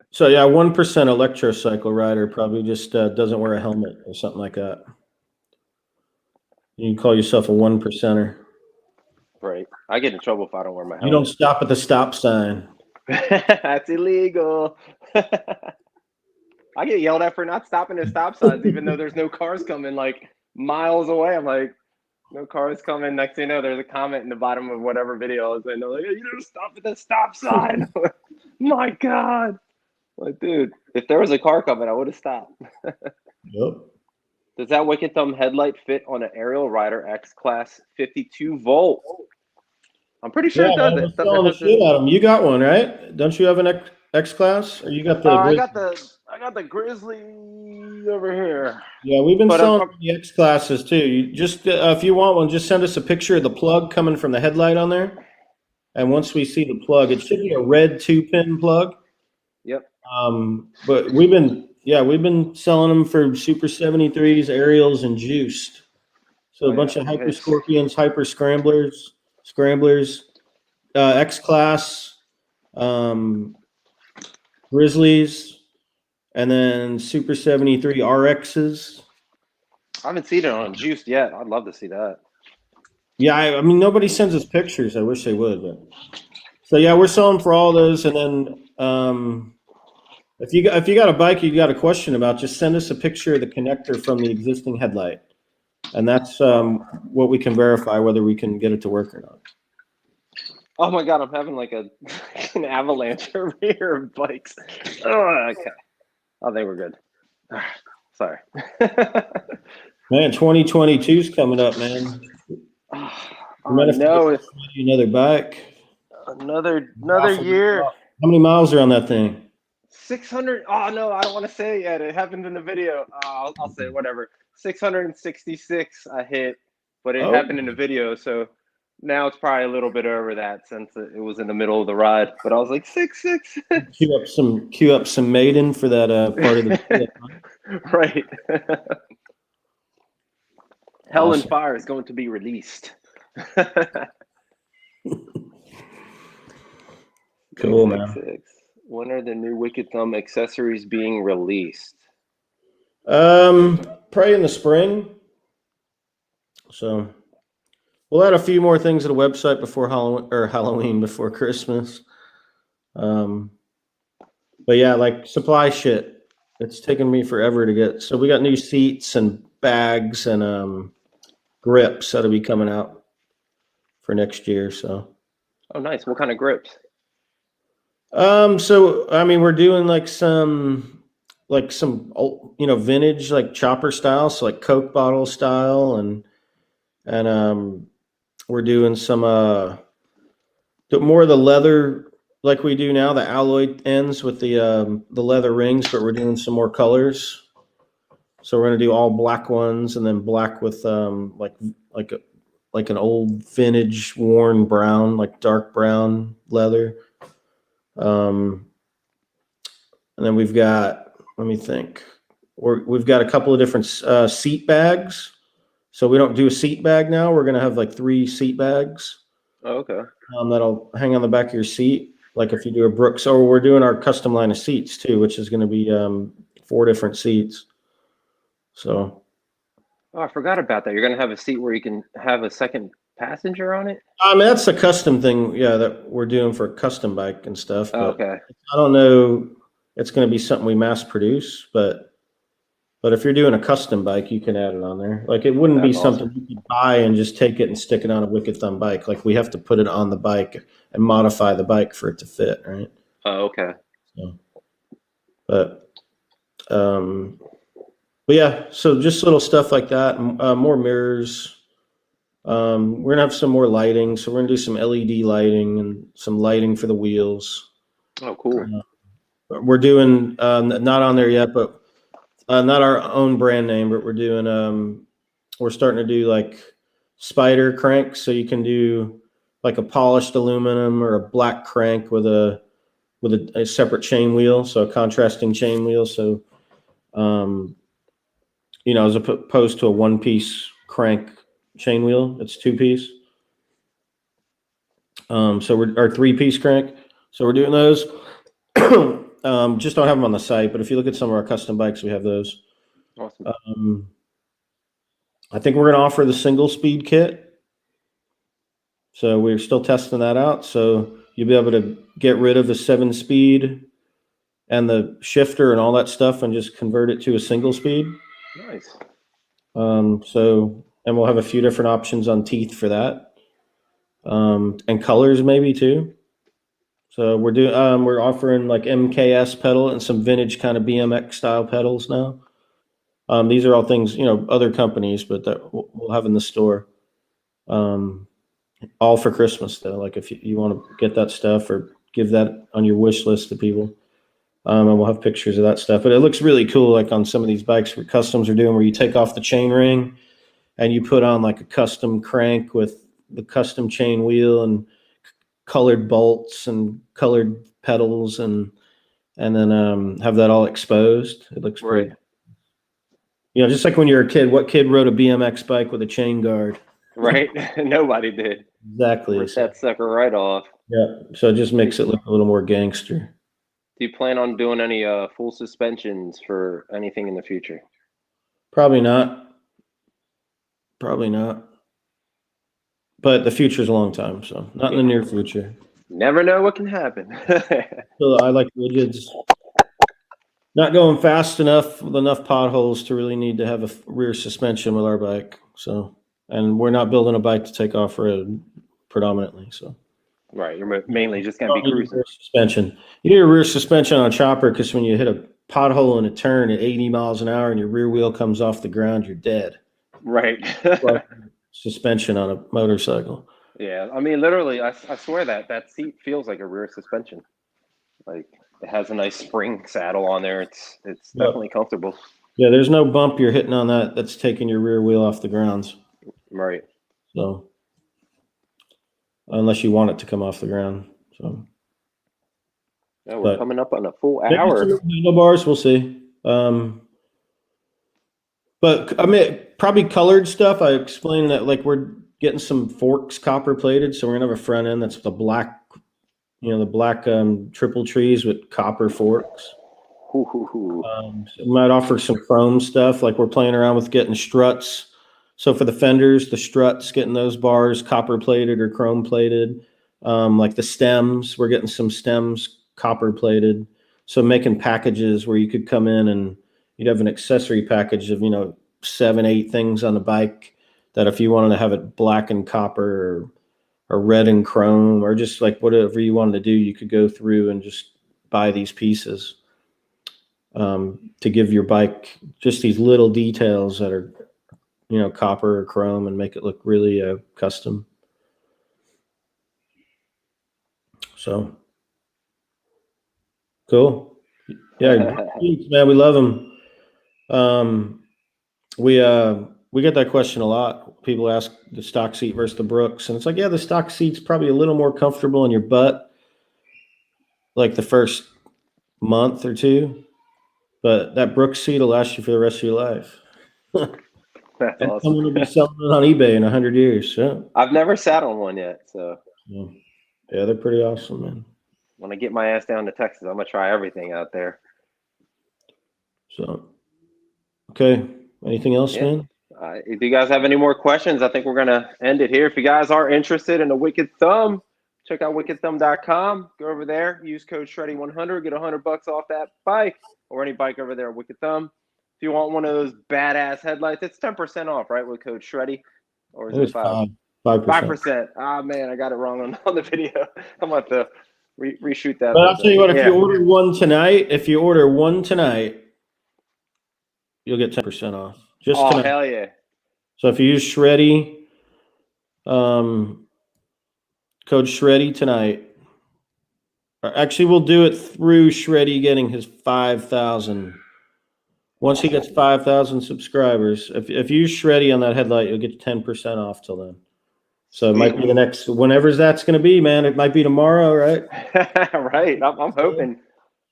So yeah, 1% electro cycle rider probably just doesn't wear a helmet or something like that. You can call yourself a 1%er. Right. I get in trouble if I don't wear my helmet. You don't stop at the stop sign. That's illegal. I get yelled at for not stopping at stop signs, even though there's no cars coming like miles away. I'm like, no cars coming. Next thing you know, there's a comment in the bottom of whatever video is saying, like, you don't stop at the stop sign. My God. Like, dude, if there was a car coming, I would have stopped. Yep. Does that Wicked Thumb headlight fit on an Aerial Rider X Class 52 volt? I'm pretty sure it does. Man, selling the shit out of them. You got one, right? Don't you have an X Class? Or you got the? I got the Grizzly over here. Yeah, we've been selling the X Classes too. You just if you want one, just send us a picture of the plug coming from the headlight on there. And once we see the plug, it should be a red 2-pin plug. Yep. But we've been selling them for Super 73s, Aerials, and Juiced. So a bunch of Hyper Scorpions, Hyper Scramblers, X Class, Grizzlies, and then Super 73 RXs. I haven't seen it on Juiced yet. I'd love to see that. Yeah, I mean, nobody sends us pictures. I wish they would. But. So yeah, we're selling for all those, and then if you got a bike you got a question about, just send us a picture of the connector from the existing headlight, and that's what we can verify whether we can get it to work or not. Oh my God, I'm having like an avalanche over here of bikes. Oh, okay. I think we're good. Sorry. Man, 2022's coming up, man. I know. It's another bike. Another year. How many miles are on that thing? 600. Oh no, I don't want to say it yet. It happened in the video. I'll say whatever. 666 I hit, but it happened in the video, so now it's probably a little bit over that since it was in the middle of the ride. But I was like 666. Cue up some Maiden for that part of the right. Hell and Fire is going to be released. Cool, man. When are the new Wicked Thumb accessories being released? Probably in the spring. So we'll add a few more things to the website before Halloween before Christmas. But yeah, like supply shit. It's taken me forever to get. So we got new seats and bags and grips that'll be coming out for next year. So. Oh, nice. What kind of grips? So I mean, we're doing like some old, vintage, like chopper style, so like Coke bottle style, and we're doing some more of the leather like we do now, the alloy ends with the leather rings, but we're doing some more colors. So we're gonna do all black ones and then black with like an old vintage worn brown, like dark brown leather. And then we've got, let me think, we've got a couple of different seat bags. So we don't do a seat bag now. We're going to have like 3 seat bags. Oh, okay. That'll hang on the back of your seat. Like if you do a Brooks, or we're doing our custom line of seats too, which is going to be 4 different seats. So. Oh, I forgot about that. You're going to have a seat where you can have a second passenger on it? I mean, that's a custom thing, yeah, that we're doing for a custom bike and stuff. Oh, But okay. I don't know, it's going to be something we mass produce, but if you're doing a custom bike, you can add it on there. Like it wouldn't be That's something awesome. you could buy and just take it and stick it on a Wicked Thumb bike. Like we have to put it on the bike and modify the bike for it to fit, right? Oh, okay. So, but yeah, so just little stuff like that. More mirrors. We're gonna have some more lighting, so we're gonna do some LED lighting and some lighting for the wheels. Oh, cool. We're doing not on there yet, but not our own brand name, but we're doing we're starting to do like spider cranks, so you can do like a polished aluminum or a black crank with a separate chain wheel, so a contrasting chain wheel. So you know, as opposed to a 1-piece crank chain wheel, it's 2-piece. So we're our 3-piece crank. So we're doing those. Just don't have them on the site, but if you look at some of our custom bikes, we have those. Awesome. I think we're going to offer the single speed kit. So we're still testing that out. So you'll be able to get rid of the 7-speed and the shifter and all that stuff and just convert it to a single speed. Nice. And we'll have a few different options on teeth for that. And colors maybe too. So we're offering like MKS pedal and some vintage kind of BMX style pedals now. These are all things, you know, other companies, but that we'll have in the store. All for Christmas though. Like if you want to get that stuff or give that on your wish list to people. And we'll have pictures of that stuff. But it looks really cool, like on some of these bikes where customs are doing, where you take off the chain ring and you put on like a custom crank with the custom chain wheel and colored bolts and colored pedals and then have that all exposed. It looks Right. pretty. You know, just like when you're a kid, what kid rode a BMX bike with a chain guard? Right. Nobody did. Exactly. Rip that sucker right off. Yeah. So it just makes it look a little more gangster. Do you plan on doing any full suspensions for anything in the future? Probably not. Probably not. But the future's a long time, so not in the near future. Never know what can happen. So I like rigids. Not going fast enough with enough potholes to really need to have a rear suspension with our bike. So, and we're not building a bike to take off road predominantly. So, Right. You're mainly just going to be cruising. rear suspension. You need a rear suspension on a chopper because when you hit a pothole in a turn at 80 miles an hour and your rear wheel comes off the ground, you're dead. Right. Like suspension on a motorcycle. Yeah. I mean, literally, I swear that seat feels like a rear suspension. Like it has a nice spring saddle on there. It's definitely comfortable. Yeah, there's no bump you're hitting on that's taking your rear wheel off the grounds. Right. So unless you want it to come off the ground. So Yeah, we're coming up on a full hour. Handlebars, we'll see. But I mean, probably colored stuff. I explained that like we're getting some forks copper plated, so we're gonna have a front end that's the black, you know, the black triple trees with copper forks. So we might offer some chrome stuff, like we're playing around with getting struts. So for the fenders, the struts, getting those bars copper plated or chrome plated. Like the stems, we're getting some stems copper plated. So making packages where you could come in and you'd have an accessory package of, you know, 7-8 things on the bike that if you wanted to have it black and copper or red and chrome or just like whatever you wanted to do, you could go through and just buy these pieces to give your bike just these little details that are, you know, copper or chrome and make it look really custom. So cool. Yeah, man, we love them. We get that question a lot. People ask the stock seat versus the Brooks, and it's like, yeah, the stock seat's probably a little more comfortable in your butt, like the first month or two. but that Brooks seat will last you for the rest of your life. That's And awesome. someone will be selling it on eBay in 100 years. Yeah. I've never sat on one yet, so Yeah, they're pretty awesome, man. when I get my ass down to Texas, I'm gonna try everything out there. So, okay. Anything else, man? If you guys have any more questions, I think we're gonna end it here. If you guys are interested in a Wicked Thumb, check out wickedthumb.com. Go over there, use code Shreddie100, get $100 off that bike or any bike over there at Wicked Thumb. If you want one of those badass headlights, it's 10% off, right, with code Shreddie, or is it 5%? 5%. Ah, man, I got it wrong on the video. I'm about to reshoot that. But I'll tell you what, if you order one tonight, you'll get 10% off. Just tonight. Hell yeah. So if you use Shreddie, code Shreddie tonight. Actually, we'll do it through Shreddie getting his 5,000. Once he gets 5,000 subscribers, if you use Shreddie on that headlight, you'll get 10% off till then. So it might be the next, whenever that's going to be, man. It might be tomorrow, right? Right. I'm hoping.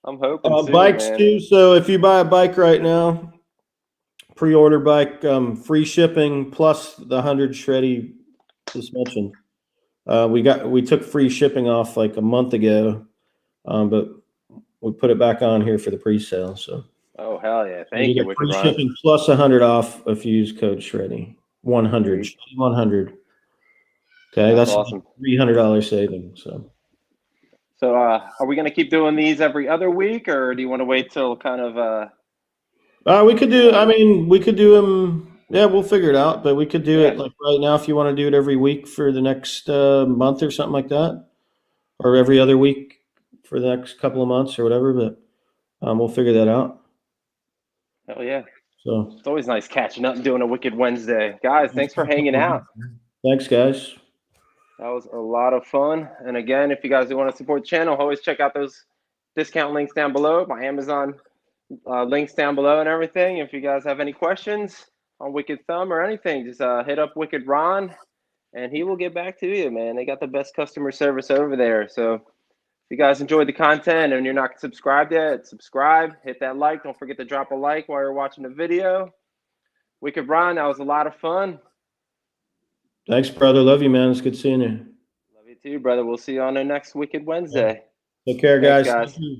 I'm hoping. Soon, bikes man. too. So if you buy a bike right now, pre-order bike, free shipping plus the 100 Shreddie just mentioned. We took free shipping off like a month ago, but we put it back on here for the pre-sale. So. Oh hell yeah! Thank you, Wicked free Ron. shipping plus 100 off if you use code Shreddie. 100. 100. Okay, that's awesome. $300 savings. So, are we gonna keep doing these every other week, or do you want to wait till kind of? We could do. I mean, we could do them. Yeah, we'll figure it out. But we could do it like right now if you want to do it every week for the next month or something like that, or every other week for the next couple of months or whatever. But we'll figure that out. Hell yeah! So it's always nice catching up and doing a Wicked Wednesday, guys. Thanks for hanging out. Thanks, guys. That was a lot of fun. And again, if you guys do want to support the channel, always check out those discount links down below, my Amazon links down below and everything. If you guys have any questions on Wicked Thumb or anything, just hit up Wicked Ron and he will get back to you, man. They got the best customer service over there. So if you guys enjoyed the content and you're not subscribed yet, subscribe, hit that like. Don't forget to drop a like while you're watching the video. Wicked Ron, that was a lot of fun. Thanks, brother. Love you, man. It's good seeing you. Love you too, brother. We'll see you on the next Wicked Wednesday. Take care, Thanks, guys. guys.